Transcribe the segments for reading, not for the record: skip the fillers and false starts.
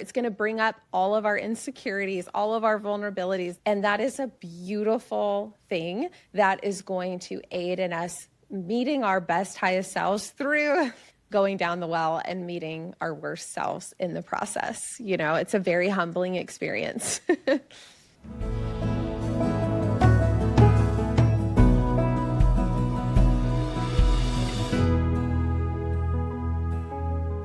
It's going to bring up all of our insecurities, all of our vulnerabilities. And that is a beautiful thing that is going to aid in us meeting our best, highest selves through going down the well and meeting our worst selves in the process. You know, it's a very humbling experience.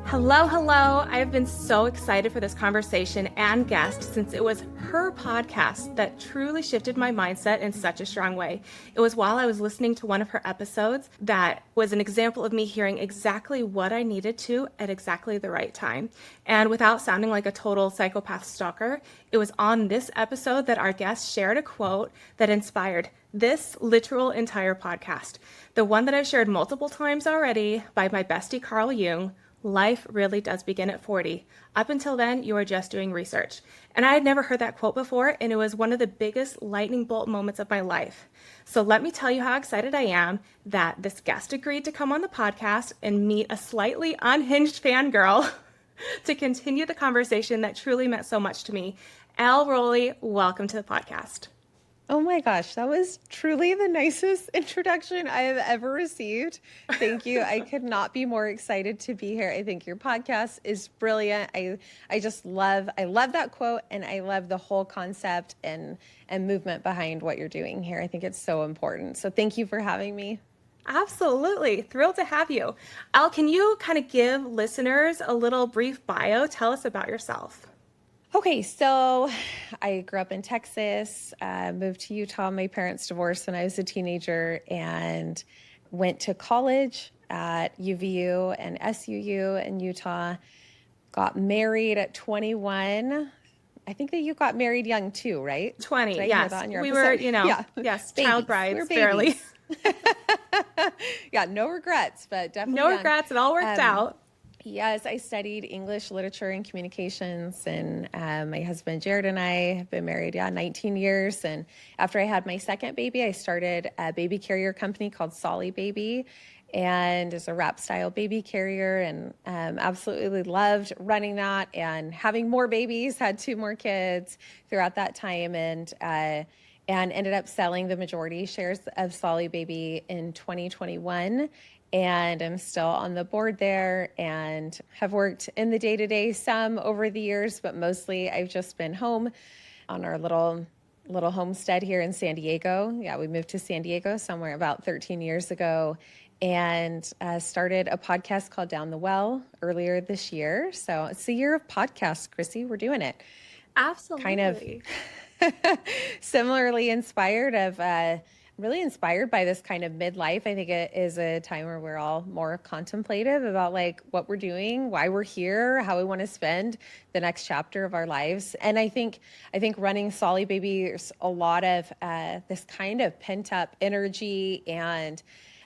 Hello, hello. I have been so excited for this conversation and guest since it was her podcast that truly shifted my mindset in such a strong way. It was while I was listening to one of her episodes that was an example of me hearing exactly what I needed to at exactly the right time. And without sounding like a total psychopath stalker, it was on this episode that our guest shared a quote that inspired this literal entire podcast. The one that I've shared multiple times already by my bestie Carl Jung. Life really does begin at 40. Up until then, you are just doing research. And I had never heard that quote before, and it was one of the biggest lightning bolt moments of my life. So let me tell you how excited I am that this guest agreed to come on the podcast and meet a slightly unhinged fangirl to continue the conversation that truly meant so much to me. Elle Rowley, welcome to the podcast. Oh my gosh, that was truly the nicest introduction I have ever received. Thank you. I could not be more excited to be here. I think your podcast is brilliant. I just love that quote, and I love the whole concept and movement behind what you're doing here. I think it's so important. So thank you for having me. Absolutely. Thrilled to have you. Elle, can you kind of give listeners a little brief bio? Tell us about yourself. Okay, so I grew up in Texas, moved to Utah. My parents divorced when I was a teenager and went to college at UVU and SUU in Utah. Got married at 21. I think that you got married young too, right? 20, yes. We episode? were, yes, child brides, barely. Yeah, no regrets, but definitely No young. regrets. It all worked out. Yes, I studied English literature and communications, and my husband Jared and I have been married, 19 years. And after I had my second baby, I started a baby carrier company called Solly Baby, and it's a wrap style baby carrier, and absolutely loved running that and having more babies. Had 2 more kids throughout that time, and ended up selling the majority shares of Solly Baby in 2021. And I'm still on the board there and have worked in the day-to-day some over the years, but mostly I've just been home on our little homestead here in San Diego. Yeah, we moved to San Diego somewhere about 13 years ago, and started a podcast called Down the Well earlier this year. So it's the year of podcasts, Chrissy. We're doing it. Absolutely. Kind of similarly inspired of... really inspired by this kind of midlife. I think it is a time where we're all more contemplative about like what we're doing, why we're here, how we want to spend the next chapter of our lives. And I think running Solly Baby, there's a lot of this kind of pent up energy and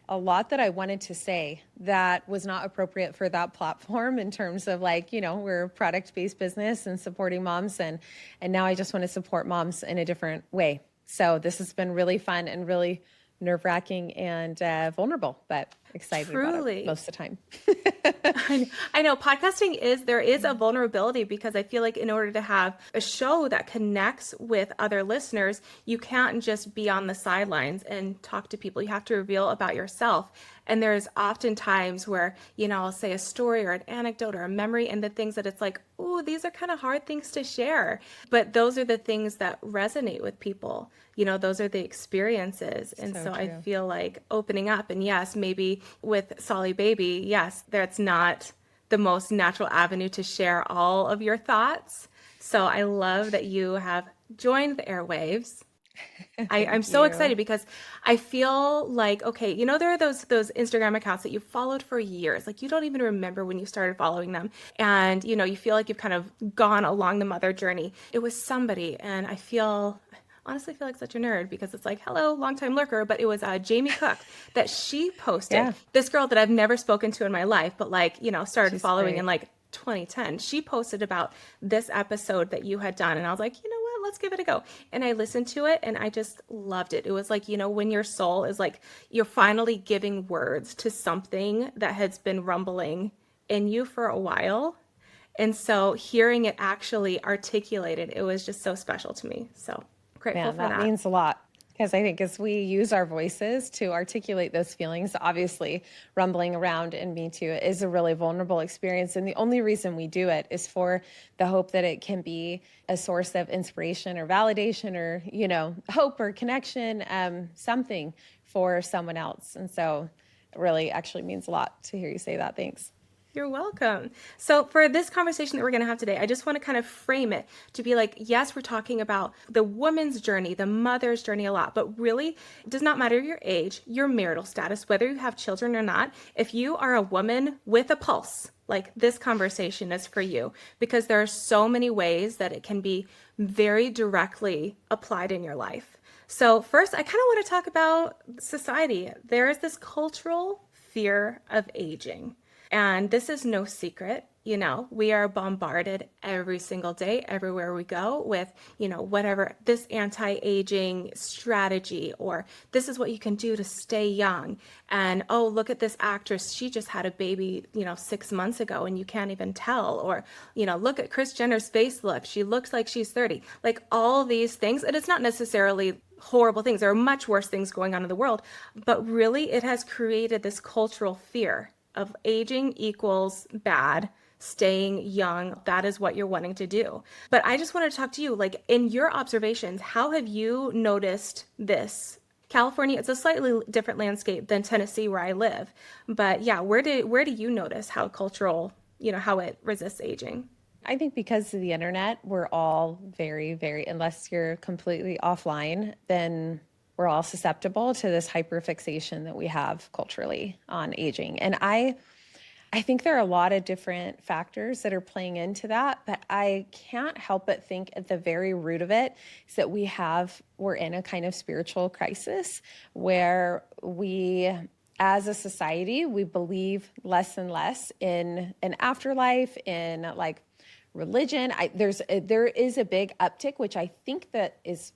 a lot that I wanted to say that was not appropriate for that platform in terms of like, we're a product-based business and supporting moms. And now I just want to support moms in a different way. So this has been really fun and really nerve-wracking and vulnerable, but excited about it most of the time. I know podcasting there is a vulnerability because I feel like in order to have a show that connects with other listeners, you can't just be on the sidelines and talk to people. You have to reveal about yourself. And there's often times where, I'll say a story or an anecdote or a memory and the things that it's like, oh, these are kind of hard things to share. But those are the things that resonate with people. Those are the experiences. And so I feel like opening up, and yes, maybe with Solly Baby, yes, that's not the most natural avenue to share all of your thoughts. So I love that you have joined the airwaves. I'm so excited because I feel like, okay, there are those Instagram accounts that you've followed for years. Like you don't even remember when you started following them. And, you feel like you've kind of gone along the mother journey. It was somebody, and I honestly feel like such a nerd because it's like, hello, longtime lurker, but it was Jamie Cook that she posted. This girl that I've never spoken to in my life, but started She's following great. In like 2010. She posted about this episode that you had done. And I was like, you know what? Let's give it a go. And I listened to it and I just loved it. It was like, when your soul is like, you're finally giving words to something that has been rumbling in you for a while. And so hearing it actually articulated, it was just so special to me. So grateful Man, for that that. means a lot. Because I think as we use our voices to articulate those feelings, obviously rumbling around in Me Too is a really vulnerable experience. And the only reason we do it is for the hope that it can be a source of inspiration or validation or, hope or connection, something for someone else. And so it really actually means a lot to hear you say that. Thanks. You're welcome. So, for this conversation that we're going to have today, I just want to kind of frame it to be like, yes, we're talking about the woman's journey, the mother's journey a lot, but really, it does not matter your age, your marital status, whether you have children or not. If you are a woman with a pulse, like this conversation is for you, because there are so many ways that it can be very directly applied in your life. So, first, I kind of want to talk about society. There is this cultural fear of aging. And this is no secret. We are bombarded every single day, everywhere we go with, whatever this anti-aging strategy, or this is what you can do to stay young. And, oh, look at this actress. She just had a baby, 6 months ago and you can't even tell. Or, look at Kris Jenner's facelift. She looks like she's 30. Like all these things. And it's not necessarily horrible things. There are much worse things going on in the world. But really, it has created this cultural fear of aging equals bad, staying young, that is what you're wanting to do. But I just wanted to talk to you, like in your observations, how have you noticed this? California, it's a slightly different landscape than Tennessee where I live. But yeah, where do you notice how cultural, how it resists aging? I think because of the internet, we're all very, very, unless you're completely offline, then we're all susceptible to this hyperfixation that we have culturally on aging. And I think there are a lot of different factors that are playing into that, but I can't help but think at the very root of it is that we're in a kind of spiritual crisis where we, as a society, we believe less and less in an afterlife, in like religion. There is a big uptick, which I think that is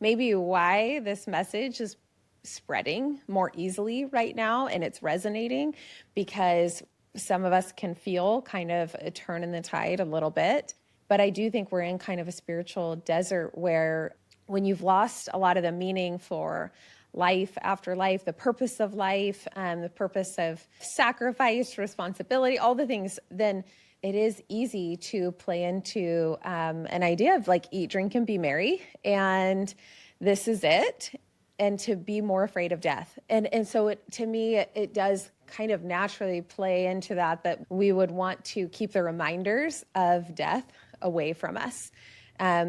maybe why this message is spreading more easily right now, and it's resonating because some of us can feel kind of a turn in the tide a little bit. But I do think we're in kind of a spiritual desert where when you've lost a lot of the meaning for life after life, the purpose of life, the purpose of sacrifice, responsibility, all the things, then it is easy to play into an idea of like eat, drink, and be merry, and this is it, and to be more afraid of death. And so to me, it does kind of naturally play into that we would want to keep the reminders of death away from us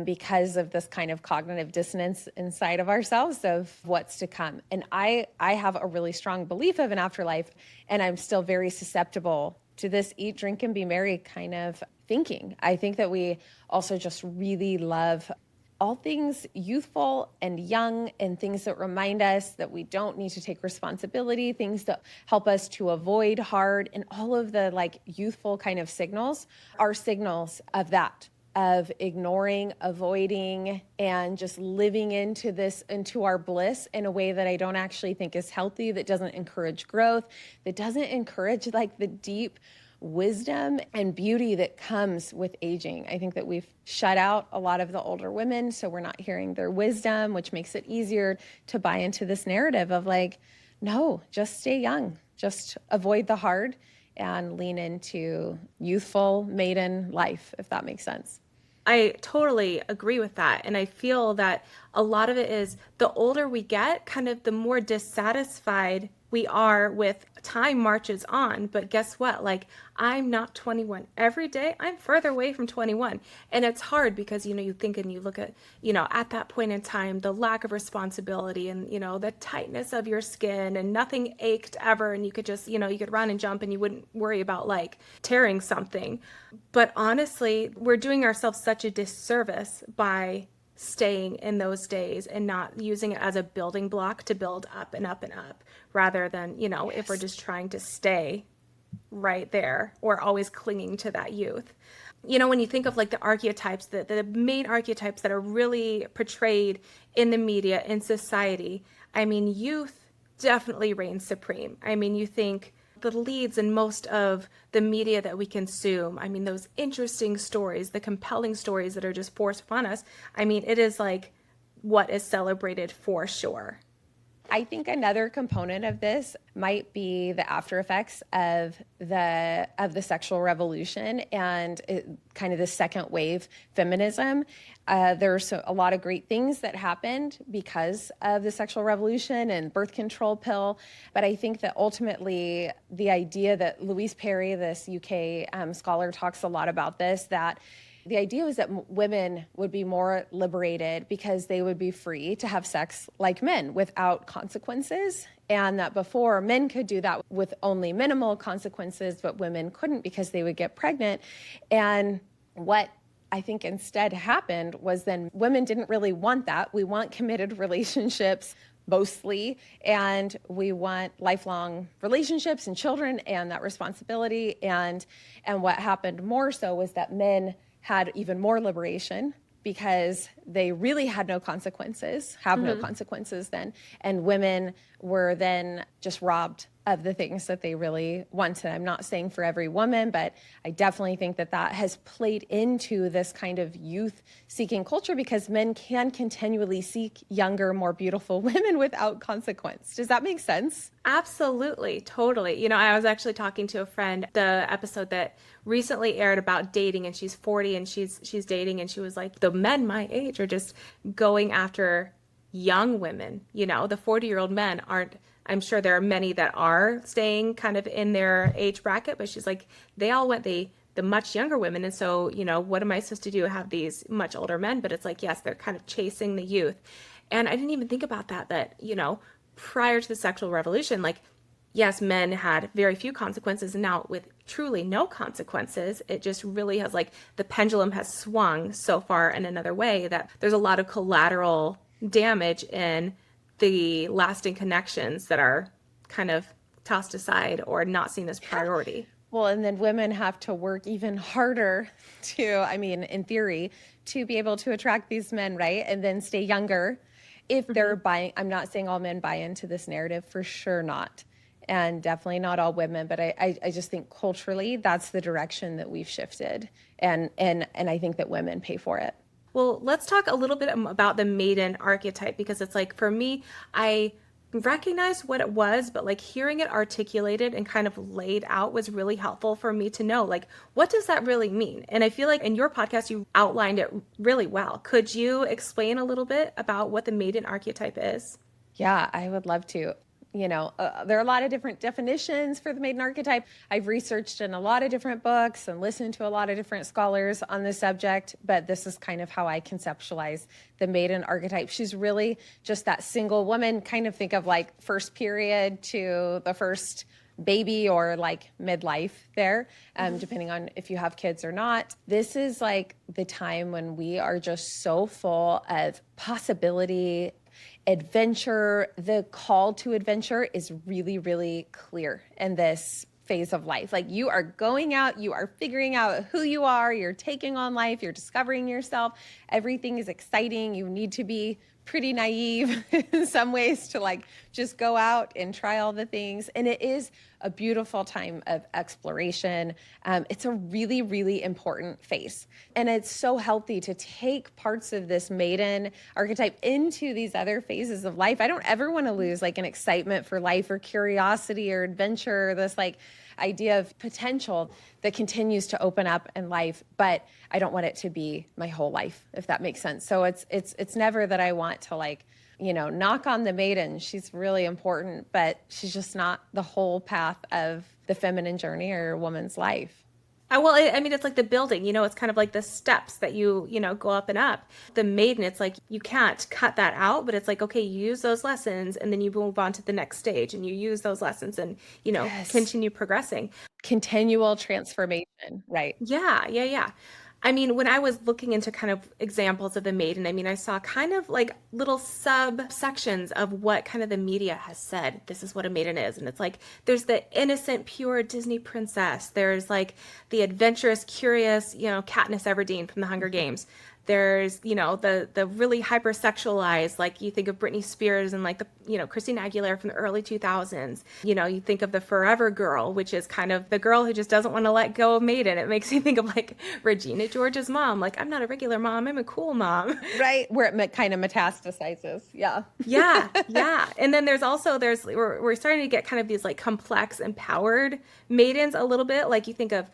because of this kind of cognitive dissonance inside of ourselves of what's to come. And I have a really strong belief of an afterlife, and I'm still very susceptible to this eat, drink, and be merry kind of thinking. I think that we also just really love all things youthful and young and things that remind us that we don't need to take responsibility, things that help us to avoid hard, and all of the like youthful kind of signals are signals of that, of ignoring, avoiding, and just living into our bliss in a way that I don't actually think is healthy, that doesn't encourage growth, that doesn't encourage like the deep wisdom and beauty that comes with aging. I think that we've shut out a lot of the older women, so we're not hearing their wisdom, which makes it easier to buy into this narrative of like, no, just stay young, just avoid the hard and lean into youthful maiden life, if that makes sense. I totally agree with that. And I feel that a lot of it is the older we get, kind of the more dissatisfied we are with time marches on. But guess what? Like, I'm not 21. Every day, I'm further away from 21. And it's hard because, you think and you look at, at that point in time, the lack of responsibility and, the tightness of your skin and nothing ached ever. And you could just, you could run and jump and you wouldn't worry about like tearing something. But honestly, we're doing ourselves such a disservice by staying in those days and not using it as a building block to build up and up and up, rather than, Yes. if we're just trying to stay right there or always clinging to that youth. When you think of like the archetypes, the main archetypes that are really portrayed in the media, in society, I mean, youth definitely reigns supreme. I mean, you think the leads in most of the media that we consume. I mean, those interesting stories, the compelling stories that are just forced upon us. I mean, it is like what is celebrated for sure. I think another component of this might be the after effects of the sexual revolution and kind of the second wave feminism. There's a lot of great things that happened because of the sexual revolution and birth control pill, but I think that ultimately the idea that Louise Perry, this UK scholar, talks a lot about this, that the idea was that women would be more liberated because they would be free to have sex like men without consequences. And that before, men could do that with only minimal consequences, but women couldn't because they would get pregnant. And what I think instead happened was then women didn't really want that. We want committed relationships mostly, and we want lifelong relationships and children and that responsibility. And what happened more so was that men had even more liberation because they really had no consequences, no consequences then. And women were then just robbed of the things that they really wanted. I'm not saying for every woman, but I definitely think that that has played into this kind of youth-seeking culture because men can continually seek younger, more beautiful women without consequence. Does that make sense? Absolutely, totally. You know, I was actually talking to a friend, the episode that recently aired about dating, and she's 40 and she's dating, and she was like, the men my age are just going after young women. You know, the 40-year-old men aren't. I'm sure there are many that are staying kind of in their age bracket, but she's like, they all went the much younger women. And so, you know, what am I supposed to do? Have these much older men? But it's like, yes, they're kind of chasing the youth. And I didn't even think about that, you know, prior to the sexual revolution, like, yes, men had very few consequences. And now with truly no consequences, it just really has like the pendulum has swung so far in another way that there's a lot of collateral damage in the lasting connections that are kind of tossed aside or not seen as priority. Well, and then women have to work even harder in theory, to be able to attract these men, right? And then stay younger if they're buying. I'm not saying all men buy into this narrative, for sure not. And definitely not all women, but I just think culturally that's the direction that we've shifted. And I think that women pay for it. Well, let's talk a little bit about the maiden archetype, because it's like, for me, I recognized what it was, but like hearing it articulated and kind of laid out was really helpful for me to know, like, what does that really mean? And I feel like in your podcast, you outlined it really well. Could you explain a little bit about what the maiden archetype is? Yeah, I would love to. You know, there are a lot of different definitions for the maiden archetype. I've researched in a lot of different books and listened to a lot of different scholars on the subject, but this is kind of how I conceptualize the maiden archetype. She's really just that single woman, kind of think of like first period to the first baby or like midlife there, depending on if you have kids or not. This is like the time when we are just so full of possibility, adventure. The call to adventure is really, really clear in this phase of life. Like, you are going out, you are figuring out who you are, you're taking on life, you're discovering yourself. Everything is exciting. You need to be pretty naive in some ways to like just go out and try all the things. And it is a beautiful time of exploration. It's a really, really important phase. And it's so healthy to take parts of this maiden archetype into these other phases of life. I don't ever want to lose like an excitement for life or curiosity or adventure, this like idea of potential that continues to open up in life, but I don't want it to be my whole life, if that makes sense. So it's never that I want to like, you know, knock on the maiden. She's really important, but she's just not the whole path of the feminine journey or a woman's life. Well, I mean, it's like the building, you know, it's kind of like the steps that you know, go up and up. The maiden, it's like you can't cut that out, but it's like, okay, you use those lessons and then you move on to the next stage and you use those lessons and, you know, continue progressing. Continual transformation, right? Yeah. I mean, when I was looking into kind of examples of the maiden, I mean, I saw kind of like little subsections of what kind of the media has said. This is what a maiden is. And it's like, there's the innocent, pure Disney princess. There's like the adventurous, curious, you know, Katniss Everdeen from the Hunger Games. There's, the really hypersexualized, like you think of Britney Spears and like Christina Aguilera from the early 2000s. You think of the forever girl, which is kind of the girl who just doesn't want to let go of Maiden. It makes me think of like Regina George's mom. Like, I'm not a regular mom, I'm a cool mom. Right. Where it kind of metastasizes. Yeah. Yeah, yeah. And then we're starting to get kind of these like complex, empowered maidens a little bit. Like you think of,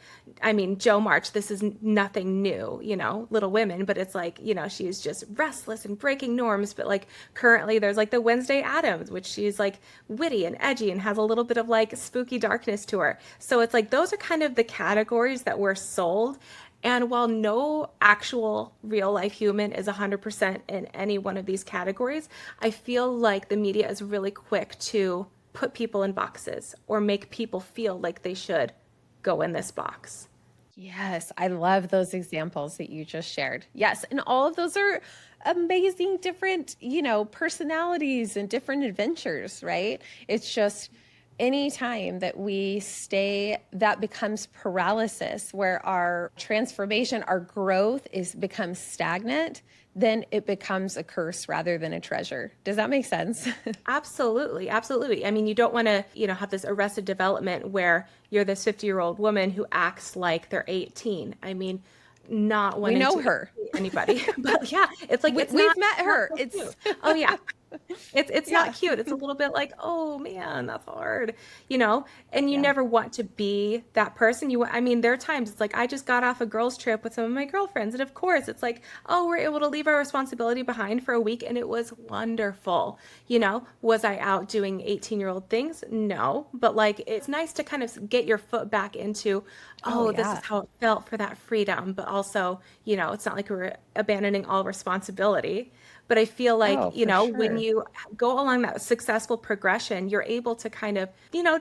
Jo March, this is nothing new, Little Women, but it's like, she's just restless and breaking norms. But like currently there's like the Wednesday Addams, which she's like witty and edgy and has a little bit of like spooky darkness to her. So it's like those are kind of the categories that we're sold. And while no actual real life human is 100% in any one of these categories, I feel like the media is really quick to put people in boxes or make people feel like they should go in this box. Yes, I love those examples that you just shared. Yes, and all of those are amazing different, personalities and different adventures, right? It's just anytime that we stay, that becomes paralysis, where our transformation, our growth becomes stagnant, then it becomes a curse rather than a treasure. Does that make sense? Absolutely, absolutely. You don't want to, have this arrested development where you're this 50-year-old woman who acts like they're 18. Not wanting We know to her. Anybody, but yeah, it's like We've met her. It's oh yeah, it's not cute. It's a little bit like, oh man, that's hard, And you never want to be that person. There are times it's like I just got off a girls' trip with some of my girlfriends, and of course it's like, oh, we're able to leave our responsibility behind for a week, and it was wonderful. Was I out doing 18-year-old things? No, but like it's nice to kind of get your foot back into, this is how it felt for that freedom, but also, it's not like we're abandoning all responsibility. But I feel like, when you go along that successful progression, you're able to kind of,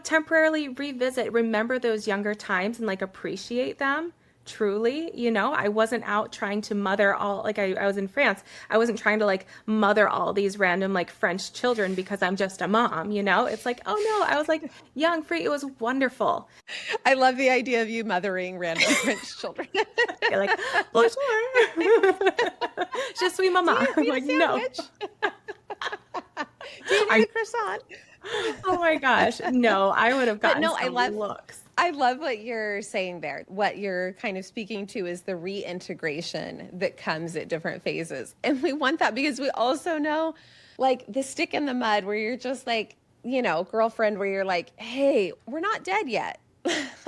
temporarily remember those younger times and like appreciate them truly. I wasn't out trying to mother all, like I was in France. I wasn't trying to like mother all these random like French children because I'm just a mom, It's like, oh no, I was like young, free. It was wonderful. I love the idea of you mothering random French children. You're like, bonjour. Je suis maman. I'm like, no. Do you need a croissant? Oh my gosh. No, I would have gotten looks. I love what you're saying there. What you're kind of speaking to is the reintegration that comes at different phases. And we want that because we also know like the stick in the mud where you're just like, girlfriend, where you're like, hey, we're not dead yet.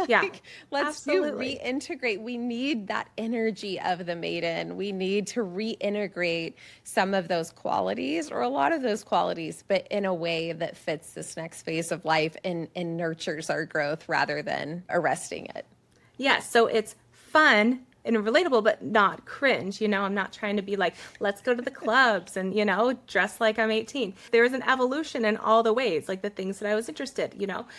Yeah, let's reintegrate. We need that energy of the maiden. We need to reintegrate some of those qualities or a lot of those qualities, but in a way that fits this next phase of life and nurtures our growth rather than arresting it. Yeah, so it's fun and relatable, but not cringe. I'm not trying to be like, let's go to the clubs and, dress like I'm 18. There is an evolution in all the ways, like the things that I was interested,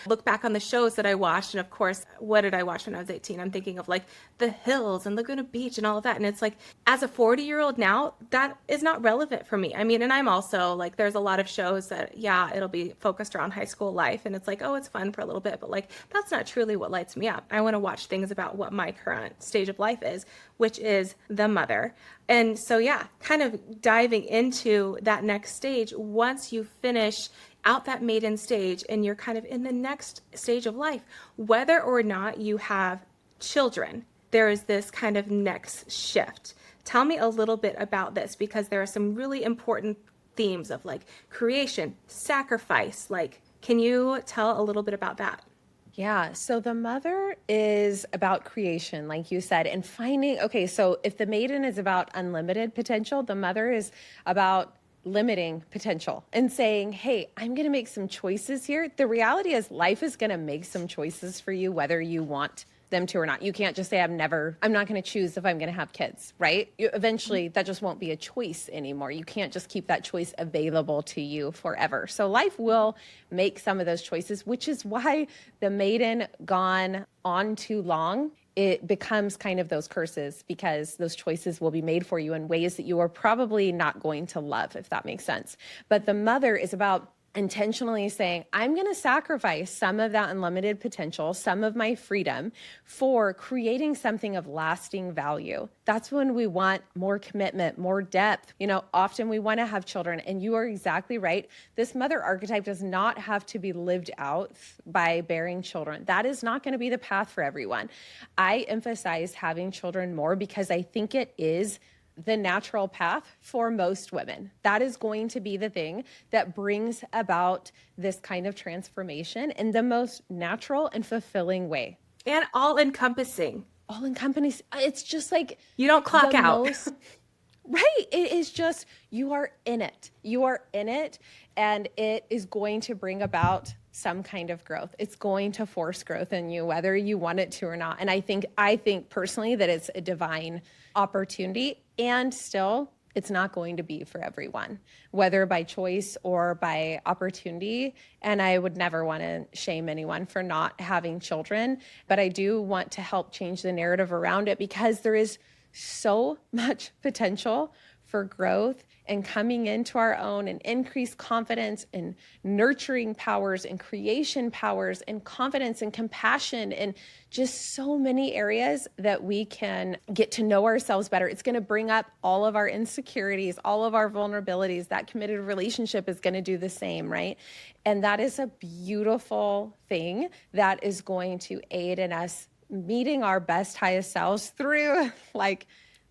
look back on the shows that I watched. And of course, what did I watch when I was 18? I'm thinking of like The Hills and Laguna Beach and all of that. And it's like, as a 40-year-old now, that is not relevant for me. And I'm also like, there's a lot of shows that, it'll be focused around high school life. And it's like, oh, it's fun for a little bit, but like, that's not truly what lights me up. I want to watch things about what my current stage of life is, which is the mother. And so, kind of diving into that next stage, once you finish out that maiden stage and you're kind of in the next stage of life, whether or not you have children, there is this kind of next shift. Tell me a little bit about this, because there are some really important themes of like creation, sacrifice. Like, can you tell a little bit about that? Yeah. So the mother is about creation, like you said, and finding, okay, so if the maiden is about unlimited potential, the mother is about limiting potential and saying, hey, I'm going to make some choices here. The reality is life is going to make some choices for you, whether you want them to or not. You can't just say, I'm not going to choose if I'm going to have kids, right? Eventually, that just won't be a choice anymore. You can't just keep that choice available to you forever. So life will make some of those choices, which is why the maiden gone on too long, it becomes kind of those curses, because those choices will be made for you in ways that you are probably not going to love, if that makes sense. But the mother is about intentionally saying, I'm going to sacrifice some of that unlimited potential, some of my freedom for creating something of lasting value. That's when we want more commitment, more depth. Often we want to have children, and you are exactly right. This mother archetype does not have to be lived out by bearing children. That is not going to be the path for everyone. I emphasize having children more because I think it is the natural path for most women. That is going to be the thing that brings about this kind of transformation in the most natural and fulfilling way. And all encompassing. All encompassing. It's just like you don't clock out. Right. It is just, you are in it. You are in it, and it is going to bring about some kind of growth. It's going to force growth in you, whether you want it to or not. And I think personally that it's a divine opportunity, and still it's not going to be for everyone, whether by choice or by opportunity. And I would never want to shame anyone for not having children, but I do want to help change the narrative around it, because there is so much potential for growth and coming into our own and increased confidence and nurturing powers and creation powers and confidence and compassion and just so many areas that we can get to know ourselves better. It's going to bring up all of our insecurities, all of our vulnerabilities. That committed relationship is going to do the same, right? And that is a beautiful thing that is going to aid in us meeting our best, highest selves through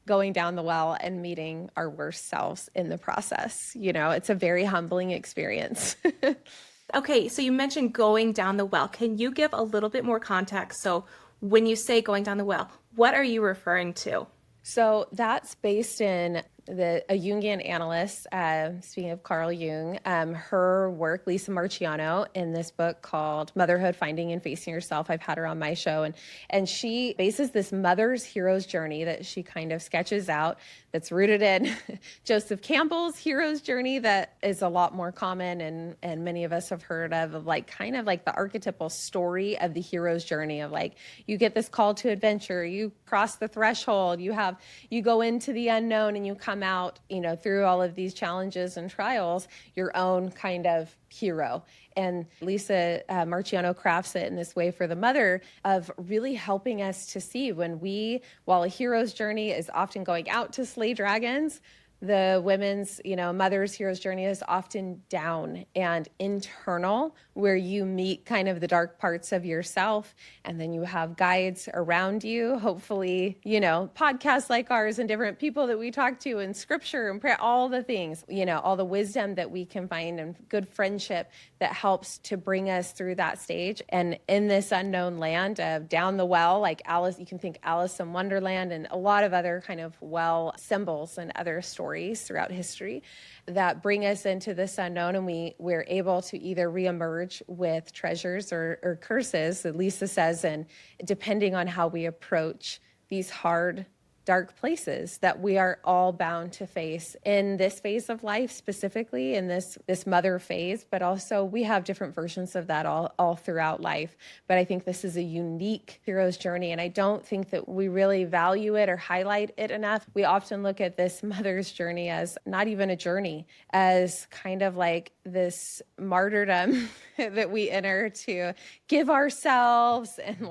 going down the well and meeting our worst selves in the process. It's a very humbling experience. Okay, so you mentioned going down the well. Can you give a little bit more context? So when you say going down the well, what are you referring to? So that's based in a Jungian analyst, speaking of Carl Jung, her work, Lisa Marchiano, in this book called Motherhood, Finding and Facing Yourself. I've had her on my show, and she bases this mother's hero's journey that she kind of sketches out that's rooted in Joseph Campbell's hero's journey that is a lot more common and many of us have heard of kind of like the archetypal story of the hero's journey of you get this call to adventure, you cross the threshold, you go into the unknown, and you come out, through all of these challenges and trials, your own kind of hero. And Lisa Marchiano crafts it in this way for the mother of really helping us to see while a hero's journey is often going out to slay dragons, the women's, mother's hero's journey is often down and internal, where you meet kind of the dark parts of yourself. And then you have guides around you, hopefully, podcasts like ours and different people that we talk to and scripture and prayer, all the things, all the wisdom that we can find and good friendship that helps to bring us through that stage. And in this unknown land of down the well, like Alice, you can think Alice in Wonderland and a lot of other kind of well symbols and other stories throughout history that bring us into this unknown, and we're able to either reemerge with treasures or curses, Lisa says, and depending on how we approach these hard, dark places that we are all bound to face in this phase of life, specifically in this mother phase, but also we have different versions of that all throughout life. But I think this is a unique hero's journey, and I don't think that we really value it or highlight it enough. We often look at this mother's journey as not even a journey, as kind of like this martyrdom that we enter to give ourselves and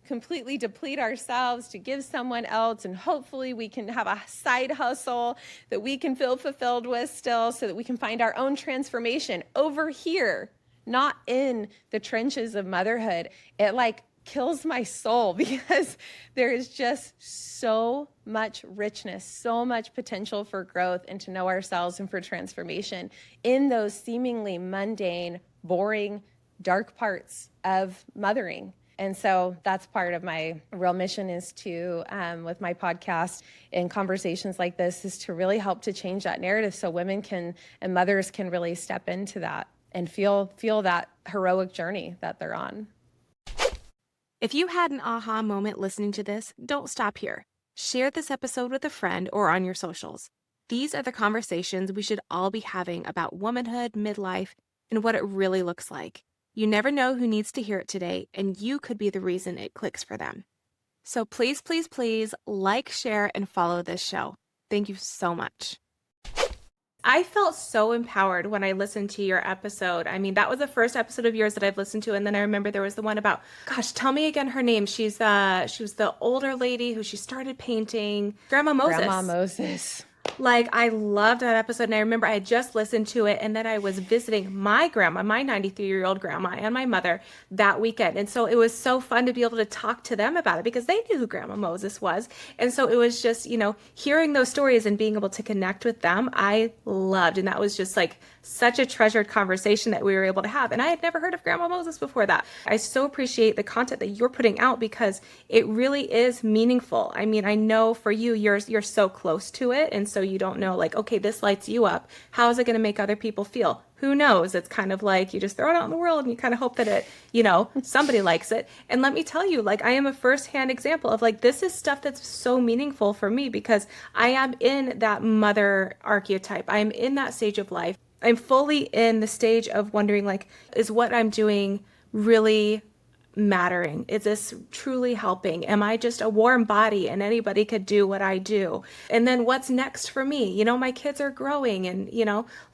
completely deplete ourselves to give someone else, and hopefully we can have a side hustle that we can feel fulfilled with still, so that we can find our own transformation over here, not in the trenches of motherhood. It kills my soul, because there is just so much richness, so much potential for growth and to know ourselves and for transformation in those seemingly mundane, boring, dark parts of mothering. And so that's part of my real mission is to, with my podcast and conversations like this, is to really help to change that narrative so women and mothers can really step into that and feel that heroic journey that they're on. If you had an aha moment listening to this, don't stop here. Share this episode with a friend or on your socials. These are the conversations we should all be having about womanhood, midlife, and what it really looks like. You never know who needs to hear it today, and you could be the reason it clicks for them. So please, please, please like, share, and follow this show. Thank you so much. I felt so empowered when I listened to your episode. I mean, that was the first episode of yours that I've listened to, and then I remember there was the one about, gosh, tell me again her name. She was the older lady who she started painting, Grandma Grandma Moses. Moses. Like, I loved that episode. And I remember I had just listened to it. And then I was visiting my grandma, my 93-year-old grandma, and my mother that weekend. And so it was so fun to be able to talk to them about it because they knew who Grandma Moses was. And so it was just, hearing those stories and being able to connect with them, I loved. And that was just like such a treasured conversation that we were able to have. And I had never heard of Grandma Moses before that. I so appreciate the content that you're putting out because it really is meaningful. I mean, I know for you, you're so close to it. And so you don't know, like, okay, this lights you up. How is it going to make other people feel? Who knows? It's kind of like you just throw it out in the world and you kind of hope that it, somebody likes it. And let me tell you, like, I am a firsthand example of like, this is stuff that's so meaningful for me because I am in that mother archetype. I am in that stage of life. I'm fully in the stage of wondering, like, is what I'm doing really mattering? Is this truly helping? Am I just a warm body and anybody could do what I do? And then what's next for me? My kids are growing and,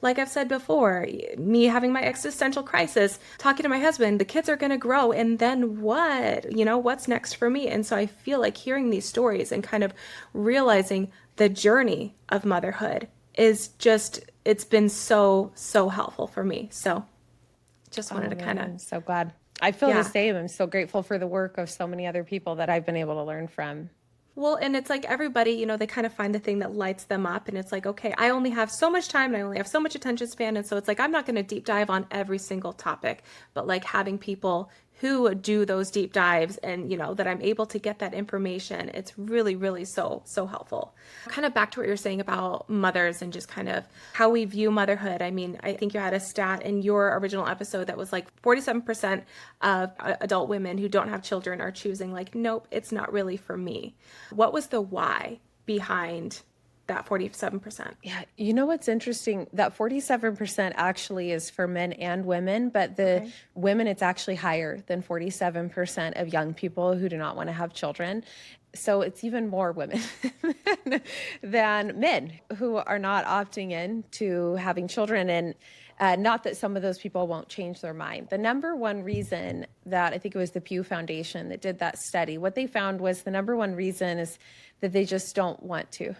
like I've said before, me having my existential crisis, talking to my husband, the kids are going to grow. And then what? What's next for me? And so I feel like hearing these stories and kind of realizing the journey of motherhood is just, it's been so, so helpful for me. So just wanted to kind of. I'm so glad. I feel Yeah. the same. I'm so grateful for the work of so many other people that I've been able to learn from. Well, and it's like everybody, they kind of find the thing that lights them up. And it's like, okay, I only have so much time and I only have so much attention span. And so it's like, I'm not going to deep dive on every single topic, but like having people who do those deep dives and, that I'm able to get that information. It's really, really so, so helpful. Kind of back to what you're saying about mothers and just kind of how we view motherhood. I mean, I think you had a stat in your original episode that was like 47% of adult women who don't have children are choosing like, nope, it's not really for me. What was the why behind that 47%? Yeah, what's interesting? That 47% actually is for men and women, but the women, it's actually higher than 47% of young people who do not want to have children. So it's even more women than men who are not opting in to having children. And not that some of those people won't change their mind. The number one reason that I think it was the Pew Foundation that did that study, what they found was the number one reason is that they just don't want to.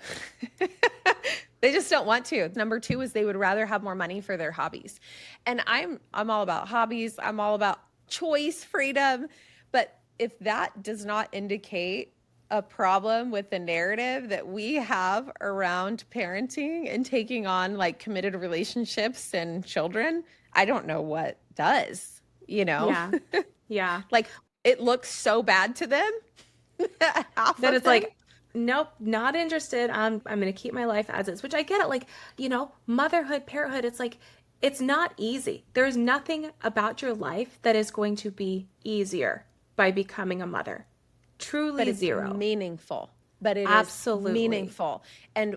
They just don't want to. Number two is they would rather have more money for their hobbies. And I'm all about hobbies. I'm all about choice, freedom. But if that does not indicate a problem with the narrative that we have around parenting and taking on like committed relationships and children, I don't know what does, Yeah. Yeah. Like it looks so bad to them. That it's like, nope, not interested. I'm going to keep my life as is, which I get it. Like, motherhood, parenthood, it's like, it's not easy. There's nothing about your life that is going to be easier by becoming a mother. Truly but it's zero. Meaningful. But it Absolutely is meaningful. And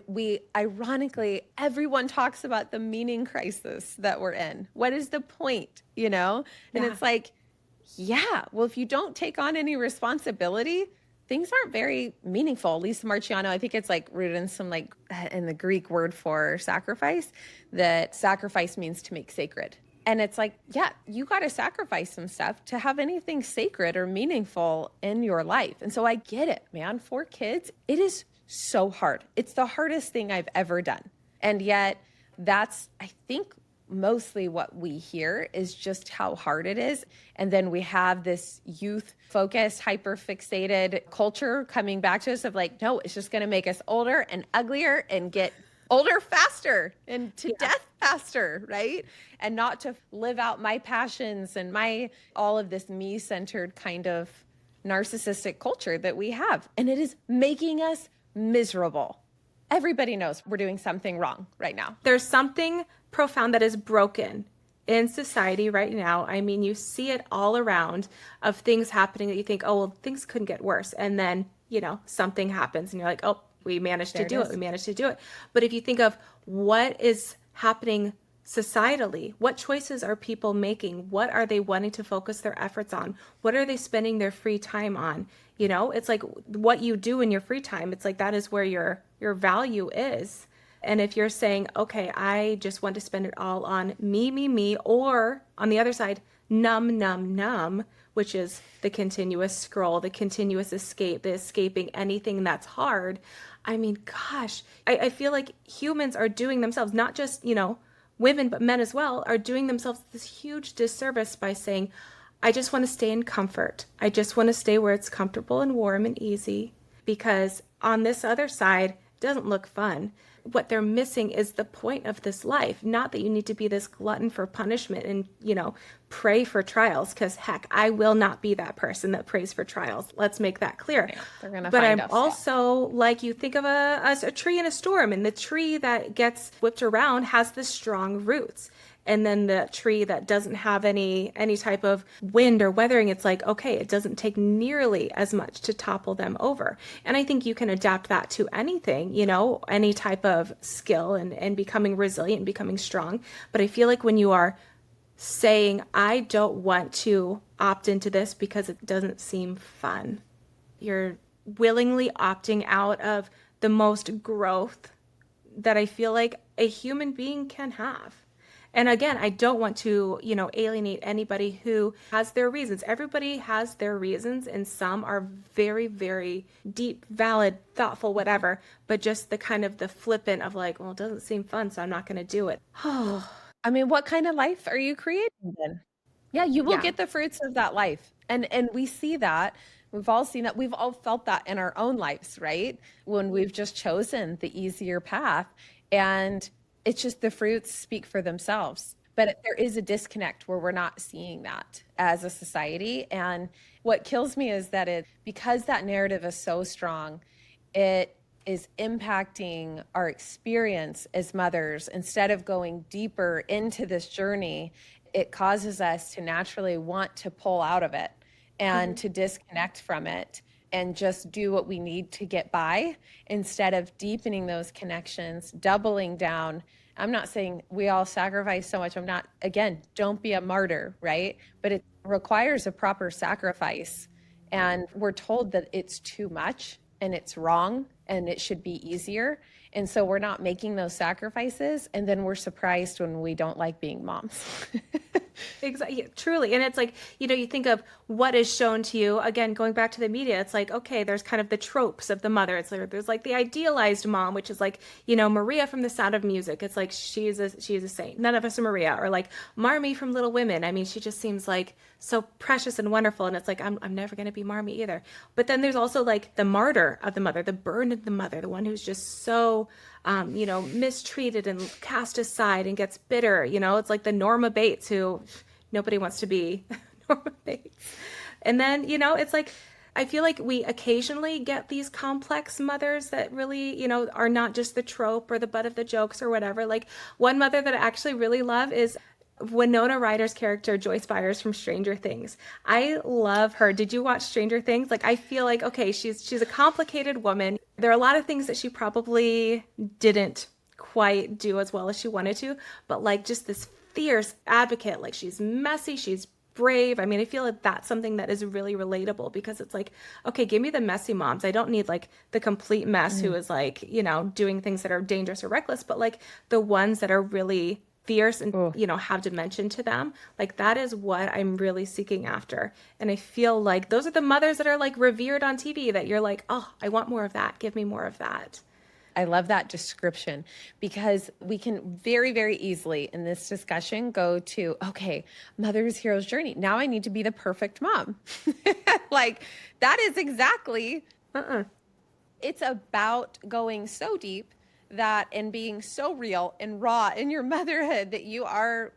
ironically, everyone talks about the meaning crisis that we're in. What is the point, And it's like, yeah, well, if you don't take on any responsibility, things aren't very meaningful. Lisa Marciano, I think it's like rooted in some like in the Greek word for sacrifice, that sacrifice means to make sacred. And it's like, yeah, you got to sacrifice some stuff to have anything sacred or meaningful in your life. And so I get it, man. 4 kids, it is so hard. It's the hardest thing I've ever done. And yet that's, I think, mostly what we hear is just how hard it is. And then we have this youth-focused, hyper-fixated culture coming back to us of like, no, it's just going to make us older and uglier and get older faster and to death faster, right? And not to live out my passions and all of this me-centered kind of narcissistic culture that we have. And it is making us miserable. Everybody knows we're doing something wrong right now. There's something profound that is broken in society right now. I mean, you see it all around of things happening that you think, oh, well, things couldn't get worse. And then, something happens and you're like, oh, we managed to do it. We managed to do it. But if you think of what is happening societally, what choices are people making? What are they wanting to focus their efforts on? What are they spending their free time on? It's like what you do in your free time. It's like that is where your value is. And if you're saying, okay, I just want to spend it all on me, or on the other side, numb, which is the continuous scroll, the continuous escape, the escaping anything that's hard. I mean, gosh, I feel like humans are doing themselves, not just, women, but men as well, are doing themselves this huge disservice by saying, I just want to stay in comfort. I just want to stay where it's comfortable and warm and easy. Because on this other side, it doesn't look fun. What they're missing is the point of this life. Not that you need to be this glutton for punishment and, pray for trials. Because heck, I will not be that person that prays for trials. Let's make that clear. Yeah, they're gonna But find I'm us. also like, you think of a tree in a storm, and the tree that gets whipped around has the strong roots. And then the tree that doesn't have any type of wind or weathering, it's like, okay, it doesn't take nearly as much to topple them over. And I think you can adapt that to anything, any type of skill and becoming resilient, becoming strong. But I feel like when you are saying, I don't want to opt into this because it doesn't seem fun, you're willingly opting out of the most growth that I feel like a human being can have. And again, I don't want to, alienate anybody who has their reasons. Everybody has their reasons, and some are very, very deep, valid, thoughtful, whatever. But just the kind of the flippant of like, well, it doesn't seem fun, so I'm not going to do it. Oh, I mean, what kind of life are you creating then? Yeah, you will yeah. get the fruits of that life. And we see that. We've all seen that. We've all felt that in our own lives, right? When we've just chosen the easier path. And it's just the fruits speak for themselves. But there is a disconnect where we're not seeing that as a society. And what kills me is that because that narrative is so strong, it is impacting our experience as mothers. Instead of going deeper into this journey, it causes us to naturally want to pull out of it and to disconnect from it and just do what we need to get by instead of deepening those connections, doubling down. I'm not saying we all sacrifice so much. Again, don't be a martyr, right? But it requires a proper sacrifice. And we're told that it's too much and it's wrong and it should be easier. And so we're not making those sacrifices. And then we're surprised when we don't like being moms. Exactly, truly. And it's like, you think of what is shown to you, again, going back to the media, it's like, okay, there's kind of the tropes of the mother. It's like, there's like the idealized mom, which is like, Maria from The Sound of Music. It's like, she's a saint. None of us are Maria. Or like Marmee from Little Women. I mean, she just seems like so precious and wonderful. And it's like, I'm never going to be Marmee either. But then there's also like the martyr of the mother, the burned of the mother, the one who's just so mistreated and cast aside and gets bitter. It's like the Norma Bates who nobody wants to be Norma Bates. And then, it's like, I feel like we occasionally get these complex mothers that really, are not just the trope or the butt of the jokes or whatever. Like one mother that I actually really love is Winona Ryder's character, Joyce Byers from Stranger Things. I love her. Did you watch Stranger Things? Like, I feel like, okay, she's a complicated woman. There are a lot of things that she probably didn't quite do as well as she wanted to, but like just this fierce advocate, like she's messy, she's brave. I mean, I feel like that's something that is really relatable because it's like, okay, give me the messy moms. I don't need like the complete mess who is like, doing things that are dangerous or reckless, but like the ones that are really fierce and have dimension to them. Like that is what I'm really seeking after. And I feel like those are the mothers that are like revered on TV that you're like, oh, I want more of that. Give me more of that. I love that description because we can very, very easily in this discussion go to, okay, mother's hero's journey. Now I need to be the perfect mom. Like that is exactly, it's about going so deep that and being so real and raw in your motherhood that you are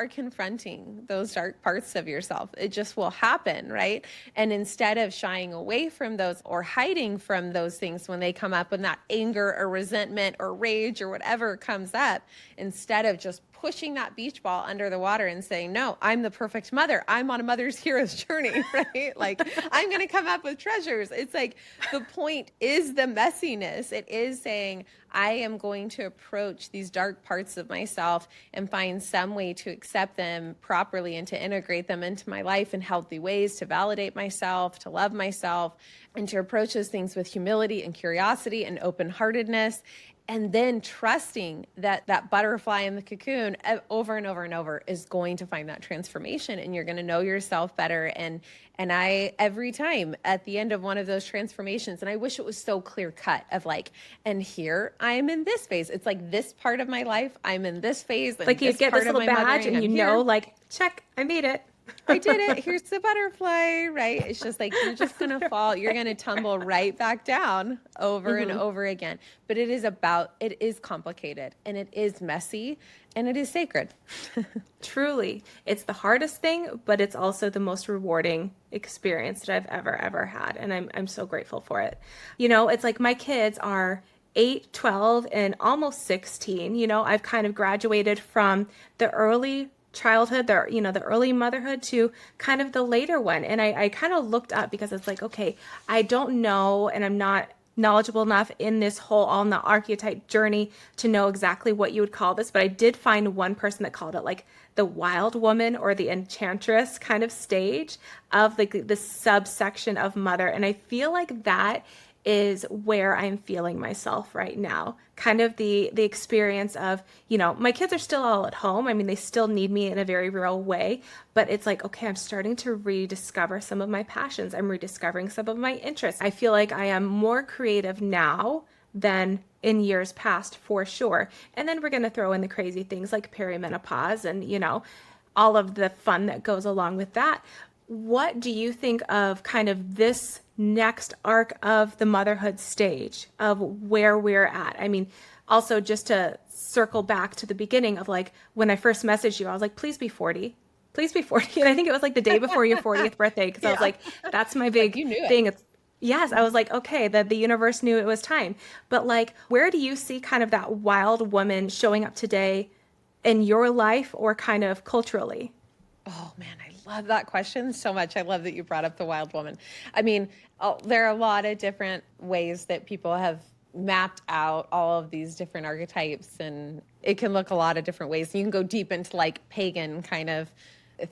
confronting those dark parts of yourself. It just will happen, right? And instead of shying away from those or hiding from those things when they come up, when that anger or resentment or rage or whatever comes up, instead of just pushing that beach ball under the water and saying, no, I'm the perfect mother. I'm on a mother's hero's journey, right? Like I'm going to come up with treasures. It's like the point is the messiness. It is saying, I am going to approach these dark parts of myself and find some way to accept them properly and to integrate them into my life in healthy ways, to validate myself, to love myself, and to approach those things with humility and curiosity and open-heartedness. and then trusting that that butterfly in the cocoon over and over and over is going to find that transformation, and you're going to know yourself better. And I, every time at the end of one of those transformations, and I wish it was so clear cut of like, and here I'm in this phase. It's like this part of my life, I'm in this phase. And Like you this get part this of little my badge mothering, and I'm you here. know, like, check, I made it. I did it. Here's the butterfly, right? It's just like, you're just going to fall. You're going to tumble right back down over and over again. But it is complicated, and it is messy, and it is sacred. Truly, it's the hardest thing, but it's also the most rewarding experience that I've ever had. And I'm so grateful for it. You know, it's like my kids are 8, 12, and almost 16. You know, I've kind of graduated from the early childhood, the early motherhood to kind of the later one. And I kind of looked up because it's like, okay, I don't know, and I'm not knowledgeable enough in this whole on the archetype journey to know exactly what you would call this, but I did find one person that called it like the wild woman or the enchantress kind of stage of like the subsection of mother. And I feel like that is where I'm feeling myself right now. Kind of the experience of, you know, my kids are still all at home. I mean, they still need me in a very real way, but it's like, okay, I'm starting to rediscover some of my passions. I'm rediscovering some of my interests. I feel like I am more creative now than in years past, for sure. And then we're going to throw in the crazy things like perimenopause and, you know, all of the fun that goes along with that. What do you think of kind of this next arc of the motherhood stage of where we're at? I mean, also just to circle back to the beginning of like when I first messaged you, I was like, please be 40. Please be 40. And I think it was like the day before your 40th birthday because I was like, that's my big you knew thing. it. Yes, I was like, okay, that the universe knew it was time. But like, where do you see kind of that wild woman showing up today in your life or kind of culturally? Oh man, I love that question so much. I love that you brought up the wild woman. I mean, there are a lot of different ways that people have mapped out all of these different archetypes, and it can look a lot of different ways. You can go deep into like pagan kind of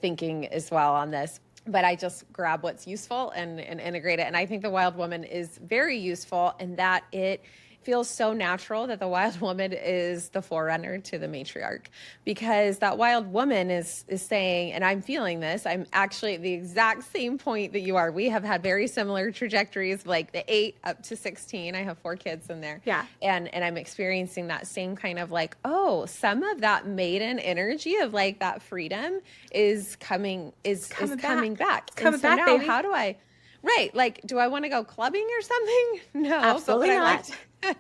thinking as well on this. But I just grab what's useful and integrate it. And I think the wild woman is very useful in that it feels so natural that the wild woman is the forerunner to the matriarch, because that wild woman is saying, and I'm feeling this, I'm actually at the exact same point that you are. We have had very similar trajectories, like the 8 up to 16. I have 4 kids in there. Yeah. And I'm experiencing that same kind of like, oh, some of that maiden energy of like that freedom is coming back. It's coming And so back, now baby. how do I, right, like, do I want to go clubbing or something? No. Absolutely but not. I like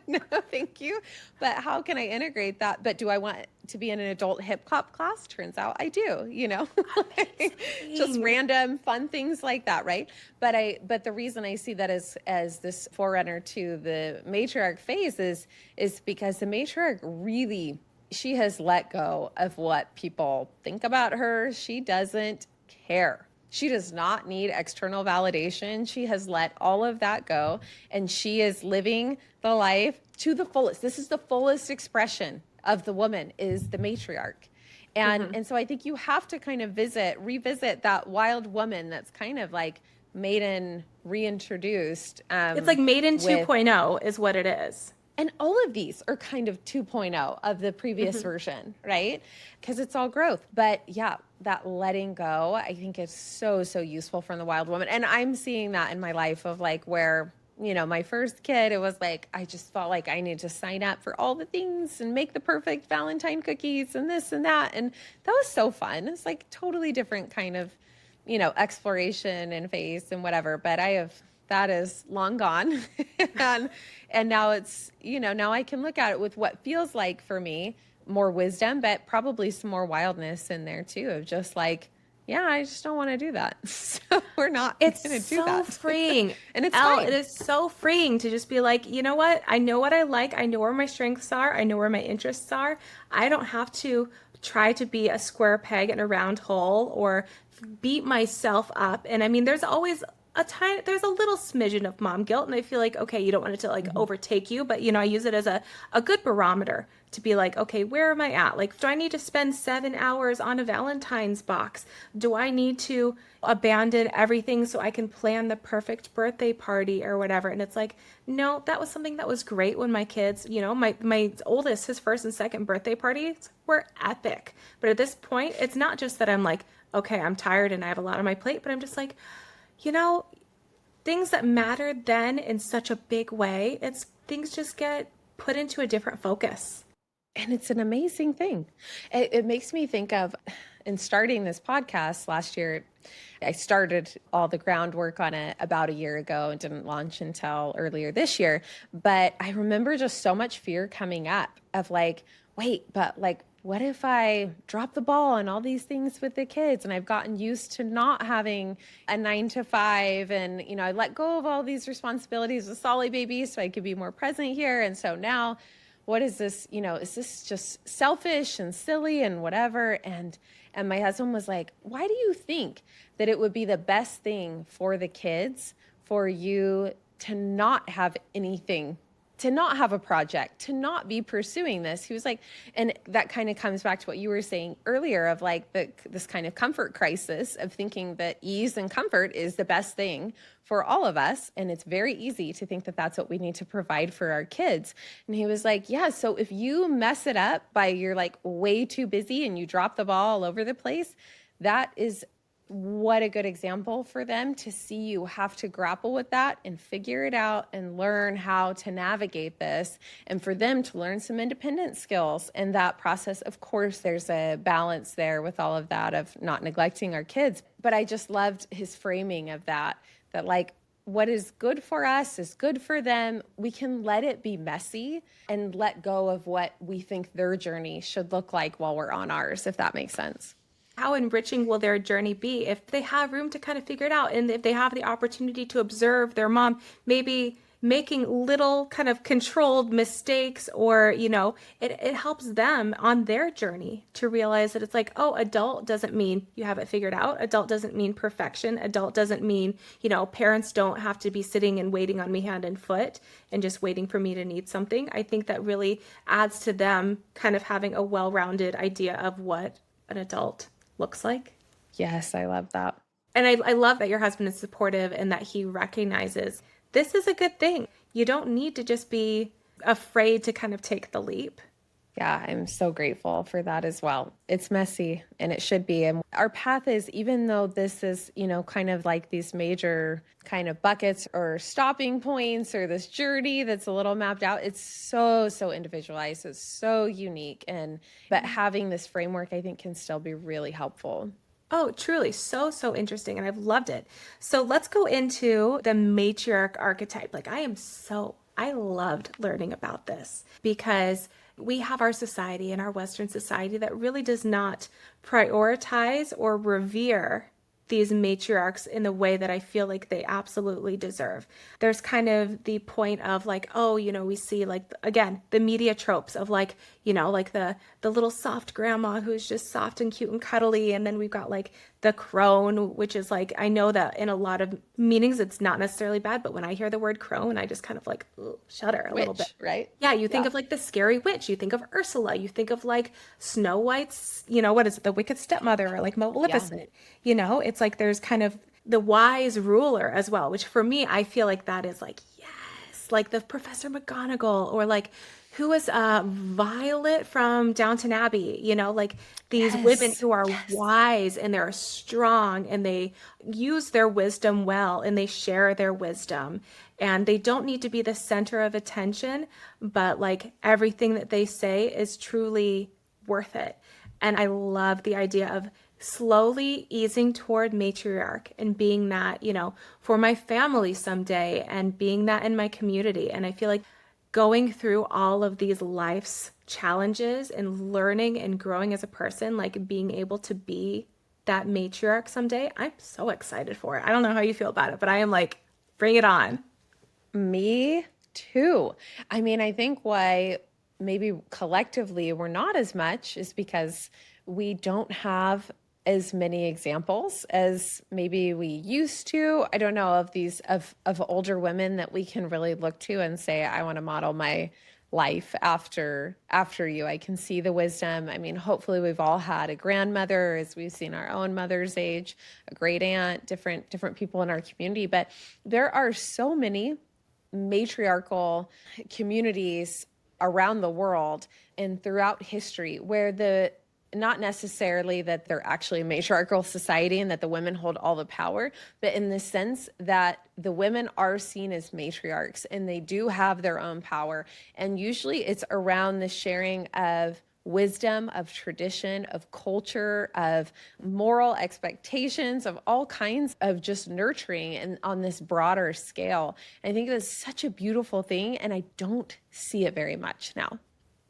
no, thank you. But how can I integrate that? But do I want to be in an adult hip hop class? Turns out I do, you know, just random fun things like that. Right. But the reason I see that as this forerunner to the matriarch phase is because the matriarch really, she has let go of what people think about her. She doesn't care. She does not need external validation. She has let all of that go, and she is living the life to the fullest. This is the fullest expression of the woman, is the matriarch. And so I think you have to kind of revisit that wild woman that's kind of like maiden reintroduced. It's like Maiden 2.0 is what it is. And all of these are kind of 2.0 of the previous version, right? Because it's all growth. But yeah, that letting go, I think is so, so useful from the wild woman. And I'm seeing that in my life of like where, you know, my first kid, it was like, I just felt like I needed to sign up for all the things and make the perfect Valentine cookies and this and that. And that was so fun. It's like totally different kind of, you know, exploration and phase and whatever. But that is long gone. and now it's, you know, now I can look at it with what feels like for me more wisdom, but probably some more wildness in there too, of just like, yeah, I just don't want to do that. So we're not going to do that. It's so freeing. And it's Elle, fine. it is so freeing to just be like, you know what? I know what I like. I know where my strengths are. I know where my interests are. I don't have to try to be a square peg in a round hole or beat myself up. And I mean, there's always there's a little smidgen of mom guilt. And I feel like, okay, you don't want it to like overtake you, but I use it as a good barometer to be like, okay, where am I at? Like, do I need to spend 7 hours on a Valentine's box? Do I need to abandon everything so I can plan the perfect birthday party or whatever? And it's like, no, that was something that was great when my kids, my oldest, his first and second birthday parties were epic. But at this point, it's not just that I'm like, okay, I'm tired and I have a lot on my plate, but I'm just like, you know, things that mattered then in such a big way, it's things just get put into a different focus. And it's an amazing thing. It makes me think of, in starting this podcast last year, I started all the groundwork on it about a year ago and didn't launch until earlier this year. But I remember just so much fear coming up of like, wait, but like, what if I drop the ball on all these things with the kids and I've gotten used to not having a 9 to 5 and, I let go of all these responsibilities with Solly baby so I could be more present here. And so now what is this, is this just selfish and silly and whatever? And my husband was like, why do you think that it would be the best thing for the kids for you to not have anything, to not have a project, to not be pursuing this? He was like, and that kind of comes back to what you were saying earlier of like this kind of comfort crisis of thinking that ease and comfort is the best thing for all of us. And it's very easy to think that that's what we need to provide for our kids. And he was like, yeah, so if you mess it up by you're like way too busy and you drop the ball all over the place, that is what a good example for them to see you have to grapple with that and figure it out and learn how to navigate this, and for them to learn some independent skills in that process. Of course, there's a balance there with all of that of not neglecting our kids. But I just loved his framing of that like what is good for us is good for them. We can let it be messy and let go of what we think their journey should look like while we're on ours, if that makes sense. How enriching will their journey be if they have room to kind of figure it out, and if they have the opportunity to observe their mom maybe making little kind of controlled mistakes, or it helps them on their journey to realize that it's like, oh, adult doesn't mean you have it figured out. Adult doesn't mean perfection. Adult doesn't mean parents don't have to be sitting and waiting on me hand and foot and just waiting for me to need something. I think that really adds to them kind of having a well-rounded idea of what an adult looks like. Yes, I love that. And I love that your husband is supportive and that he recognizes this is a good thing. You don't need to just be afraid to kind of take the leap. Yeah, I'm so grateful for that as well. It's messy and it should be. And our path is, even though this is, kind of like these major kind of buckets or stopping points or this journey that's a little mapped out, it's so individualized. It's so unique. But having this framework, I think, can still be really helpful. Oh, truly. So interesting. And I've loved it. So let's go into the matriarch archetype. Like I loved learning about this because we have our society and our Western society that really does not prioritize or revere these matriarchs in the way that I feel like they absolutely deserve. There's kind of the point of like, oh, we see like, again, the media tropes of like, like the little soft grandma who's just soft and cute and cuddly. And then we've got like the crone, which is like, I know that in a lot of meanings, it's not necessarily bad, but when I hear the word crone, I just kind of like shudder a little bit. Right? Yeah. You think of like the scary witch, you think of Ursula, you think of like Snow White's, what is it? The Wicked Stepmother, or like Maleficent, it's like there's kind of the wise ruler as well, which for me, I feel like that is like, yes, like the Professor McGonagall, or like who was Violet from Downton Abbey, like these women who are wise and they're strong and they use their wisdom well and they share their wisdom, and they don't need to be the center of attention, but like everything that they say is truly worth it. And I love the idea of slowly easing toward matriarch and being that, for my family someday, and being that in my community. And I feel like going through all of these life's challenges and learning and growing as a person, like being able to be that matriarch someday, I'm so excited for it. I don't know how you feel about it, but I am like, bring it on. Me too. I mean, I think why maybe collectively we're not as much is because we don't have as many examples as maybe we used to. I don't know, of these of older women that we can really look to and say, I want to model my life after you. I can see the wisdom. I mean, hopefully we've all had a grandmother, as we've seen our own mother's age, a great aunt, different people in our community. But there are so many matriarchal communities around the world and throughout history where the not necessarily that they're actually a matriarchal society and that the women hold all the power, but in the sense that the women are seen as matriarchs and they do have their own power. And usually it's around the sharing of wisdom, of tradition, of culture, of moral expectations, of all kinds of just nurturing and on this broader scale. I think that's such a beautiful thing, and I don't see it very much now.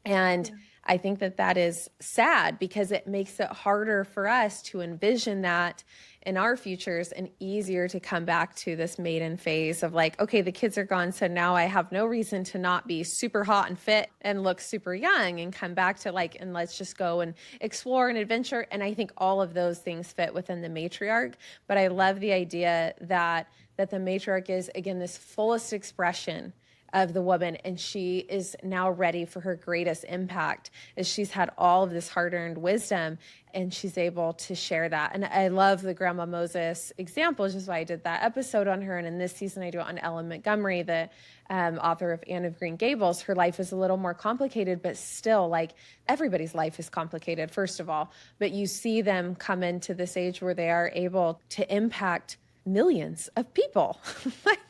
And I think that that is sad because it makes it harder for us to envision that in our futures and easier to come back to this maiden phase of like, okay, the kids are gone. So now I have no reason to not be super hot and fit and look super young and come back to like, and let's just go and explore and adventure. And I think all of those things fit within the matriarch. But I love the idea that the matriarch is, again, this fullest expression of the woman, and she is now ready for her greatest impact as she's had all of this hard-earned wisdom and she's able to share that. And I love the Grandma Moses example, which is why I did that episode on her. And in this season, I do it on Ellen Montgomery, the author of Anne of Green Gables. Her life is a little more complicated, but still, like, everybody's life is complicated, first of all. But you see them come into this age where they are able to impact millions of people.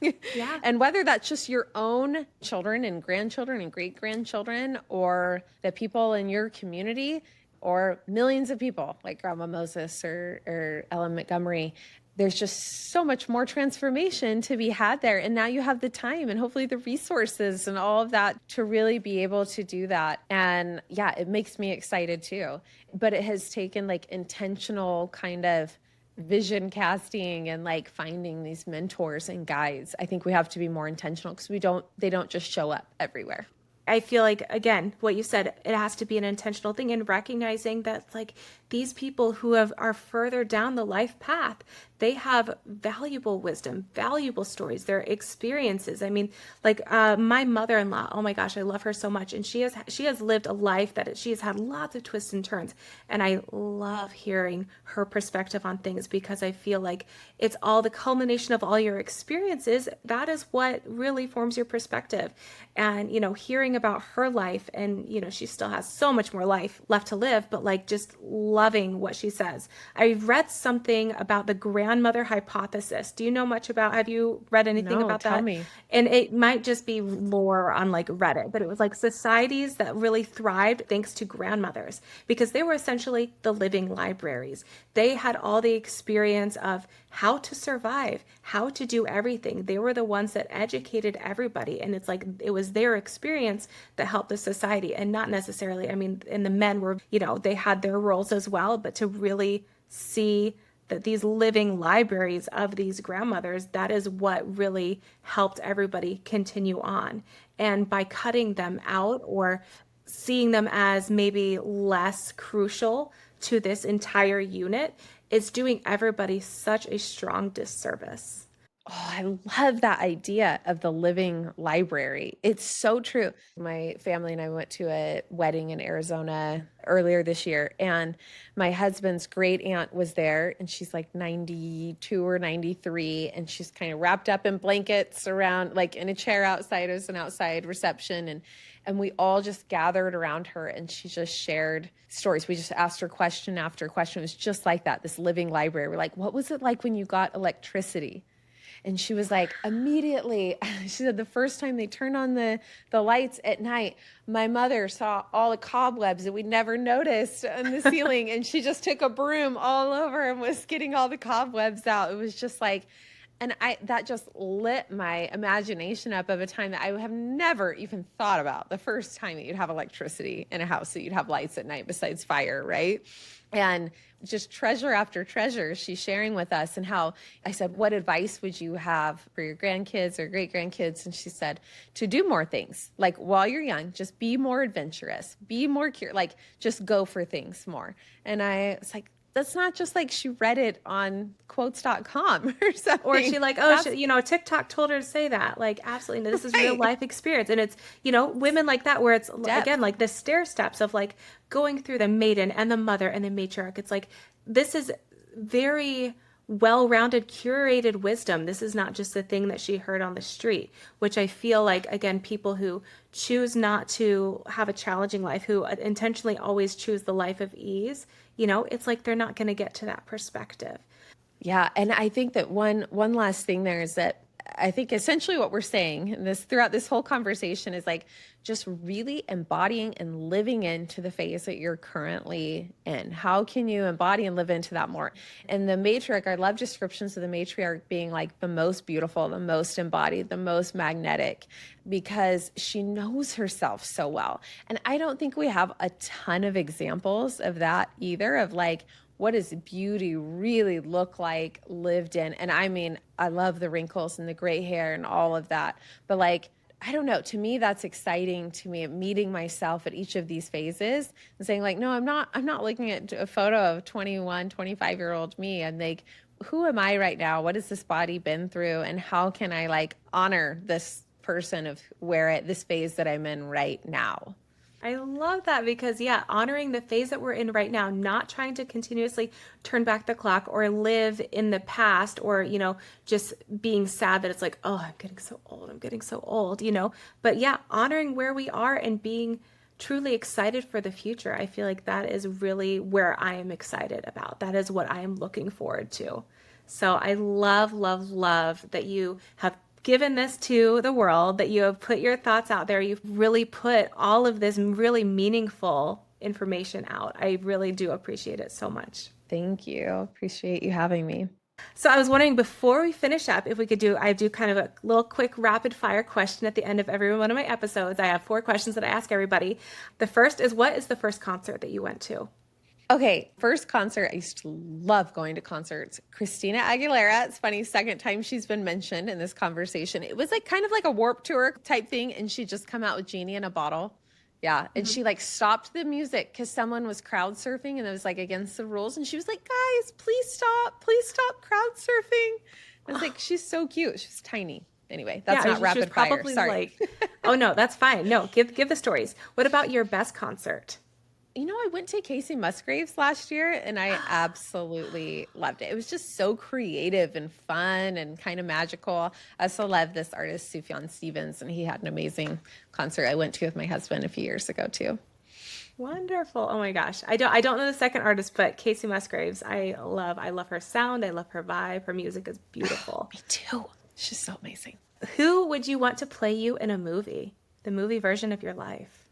Yeah. And whether that's just your own children and grandchildren and great grandchildren, or the people in your community, or millions of people like Grandma Moses or Ellen Montgomery, there's just so much more transformation to be had there. And now you have the time and hopefully the resources and all of that to really be able to do that. And yeah, it makes me excited too. But it has taken like intentional kind of vision casting and like finding these mentors and guides. I think we have to be more intentional because they don't just show up everywhere. I feel like, again, what you said, it has to be an intentional thing, and recognizing that like these people who are further down the life path, they have valuable wisdom, valuable stories, their experiences. I mean, like my mother-in-law, oh my gosh, I love her so much. And she has lived a life that she has had lots of twists and turns. And I love hearing her perspective on things because I feel like it's all the culmination of all your experiences. That is what really forms your perspective. And, hearing about her life, and, she still has so much more life left to live, but like just loving what she says. I read something about the grandmother hypothesis. Do you know much about, have you read anything No, about tell that? me. And it might just be lore on like Reddit, but it was like societies that really thrived thanks to grandmothers because they were essentially the living libraries. They had all the experience of how to survive, how to do everything. They were the ones that educated everybody. And it's like it was their experience that helped the society, and not necessarily, I mean, and the men were, they had their roles as well, but to really see that these living libraries of these grandmothers, that is what really helped everybody continue on. And by cutting them out or seeing them as maybe less crucial to this entire unit, it's doing everybody such a strong disservice. Oh, I love that idea of the living library. It's so true. My family and I went to a wedding in Arizona earlier this year, and my husband's great aunt was there, and she's like 92 or 93, and she's kind of wrapped up in blankets around, like in a chair outside as an outside reception. And we all just gathered around her, and she just shared stories. We just asked her question after question. It was just like that, this living library. We're like, what was it like when you got electricity? And she was like, immediately, she said the first time they turned on the lights at night, my mother saw all the cobwebs that we'd never noticed on the ceiling. And she just took a broom all over and was getting all the cobwebs out. It was just like, and that just lit my imagination up of a time that I have never even thought about, the first time that you'd have electricity in a house, that you'd have lights at night besides fire, right? And just treasure after treasure she's sharing with us. And how I said, what advice would you have for your grandkids or great grandkids? And she said, to do more things. Like while you're young, just be more adventurous, be more curious, like just go for things more. And I was like, that's not just like she read it on quotes.com or Or something. she like, oh, That's TikTok told her to say that. Like, absolutely. No, this is real right. life experience. And it's, women like that, where it's, again, Depth. like the stair steps of like going through the maiden and the mother and the matriarch. It's like, this is very well-rounded, curated wisdom. This is not just a thing that she heard on the street, which I feel like, again, people who choose not to have a challenging life, who intentionally always choose the life of ease, it's like they're not going to get to that perspective. Yeah, and I think that one last thing there is that I think essentially what we're saying in this throughout this whole conversation is like just really embodying and living into the phase that you're currently in. How can you embody and live into that more? And the matriarch, I love descriptions of the matriarch being like the most beautiful, the most embodied, the most magnetic, because she knows herself so well. And I don't think we have a ton of examples of that either, of like, what does beauty really look like lived in? And I mean, I love the wrinkles and the gray hair and all of that. But like, I don't know, to me, that's exciting to me, meeting myself at each of these phases and saying like, no, I'm not looking at a photo of 21, 25-year-old me. And like, who am I right now? What has this body been through? And how can I like honor this person of this phase that I'm in right now? I love that because, yeah, honoring the phase that we're in right now, not trying to continuously turn back the clock or live in the past or, just being sad that it's like, oh, I'm getting so old. I'm getting so old, But yeah, honoring where we are and being truly excited for the future. I feel like that is really where I am excited about. That is what I am looking forward to. So I love, love, love that you have given this to the world, that you have put your thoughts out there. You've really put all of this really meaningful information out. I really do appreciate it so much. Thank you. Appreciate you having me. So I was wondering, before we finish up, if we could I do kind of a little quick rapid fire question at the end of every one of my episodes. I have 4 questions that I ask everybody. The first is, what is the first concert that you went to? Okay, first concert. I used to love going to concerts. Christina Aguilera. It's funny, second time she's been mentioned in this conversation. It was like kind of like a Warped Tour type thing, and she'd just come out with Genie in a bottle. Yeah, and she like stopped the music because someone was crowd surfing and it was like against the rules. And she was like, "Guys, please stop crowd surfing." I was like, she's so cute. She's tiny. Anyway, that's not rapid fire. Sorry. Oh no, that's fine. No, give the stories. What about your best concert? I went to Casey Musgraves last year and I absolutely loved it. It was just so creative and fun and kind of magical. I also love this artist, Sufjan Stevens, and he had an amazing concert I went to with my husband a few years ago too. Wonderful. Oh my gosh. I don't know the second artist, but Casey Musgraves, I love her sound. I love her vibe. Her music is beautiful. Me too. She's so amazing. Who would you want to play you in a movie? The movie version of your life?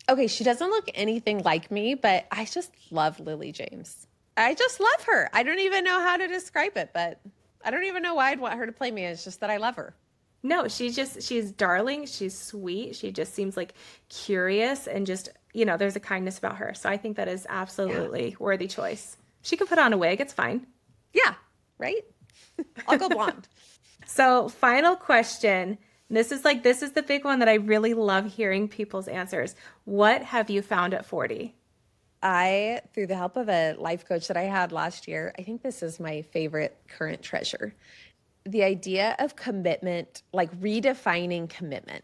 Okay, she doesn't look anything like me, but I just love Lily James. I just love her. I don't even know how to describe it, but I don't even know why I'd want her to play me. It's just that I love her. No, she's darling. She's sweet. She just seems like curious and just, there's a kindness about her. So I think that is absolutely worthy choice. She can put on a wig. It's fine. Yeah, right? I'll go blonde. So final question. This is the big one that I really love hearing people's answers. What have you found at 40? Through the help of a life coach that I had last year, I think this is my favorite current treasure. The idea of commitment, like redefining commitment.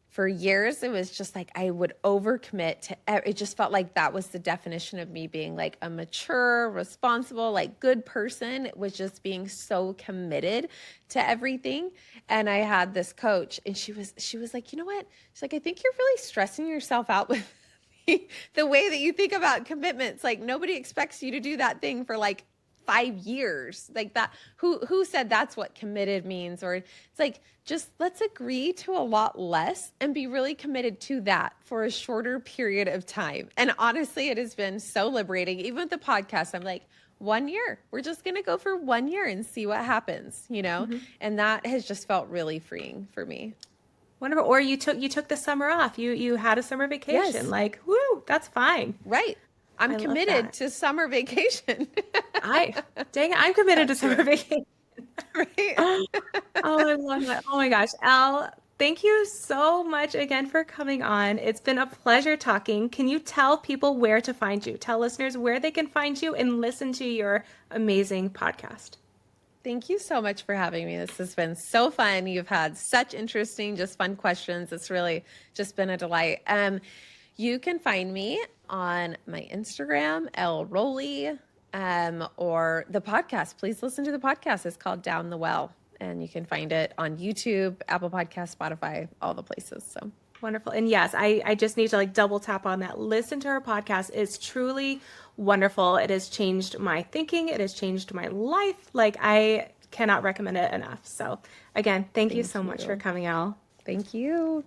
For years, it was just like I would overcommit to, it just felt like that was the definition of me being like a mature, responsible, like good person. It was just being so committed to everything. And I had this coach and she was like, you know what? She's like, I think you're really stressing yourself out with the way that you think about commitments. Like nobody expects you to do that thing for like 5 years like that. Who said that's what committed means? Or it's like, just let's agree to a lot less and be really committed to that for a shorter period of time. And honestly, it has been so liberating. Even with the podcast, I'm like, 1 year, we're just going to go for 1 year and see what happens, And that has just felt really freeing for me. Wonderful. Or you took the summer off. You had a summer vacation. Yes. Like, woo, that's fine. Right. I'm committed to summer vacation. Dang it, I'm committed to summer vacation. Right. Oh, I love that. Oh my gosh. Elle, Thank you so much again for coming on. It's been a pleasure talking. Can you tell people where to find you? Tell listeners where they can find you and listen to your amazing podcast. Thank you so much for having me. This has been so fun. You've had such interesting, just fun questions. It's really just been a delight. You can find me on my Instagram, Elle Rowley, or the podcast. Please listen to the podcast. It's called Down the Well, and you can find it on YouTube, Apple Podcasts, Spotify, all the places. So wonderful. And yes, I just need to like double tap on that. Listen to her podcast. It's truly wonderful. It has changed my thinking. It has changed my life. Like I cannot recommend it enough. So again, thank you so much for coming, Elle. Thank you.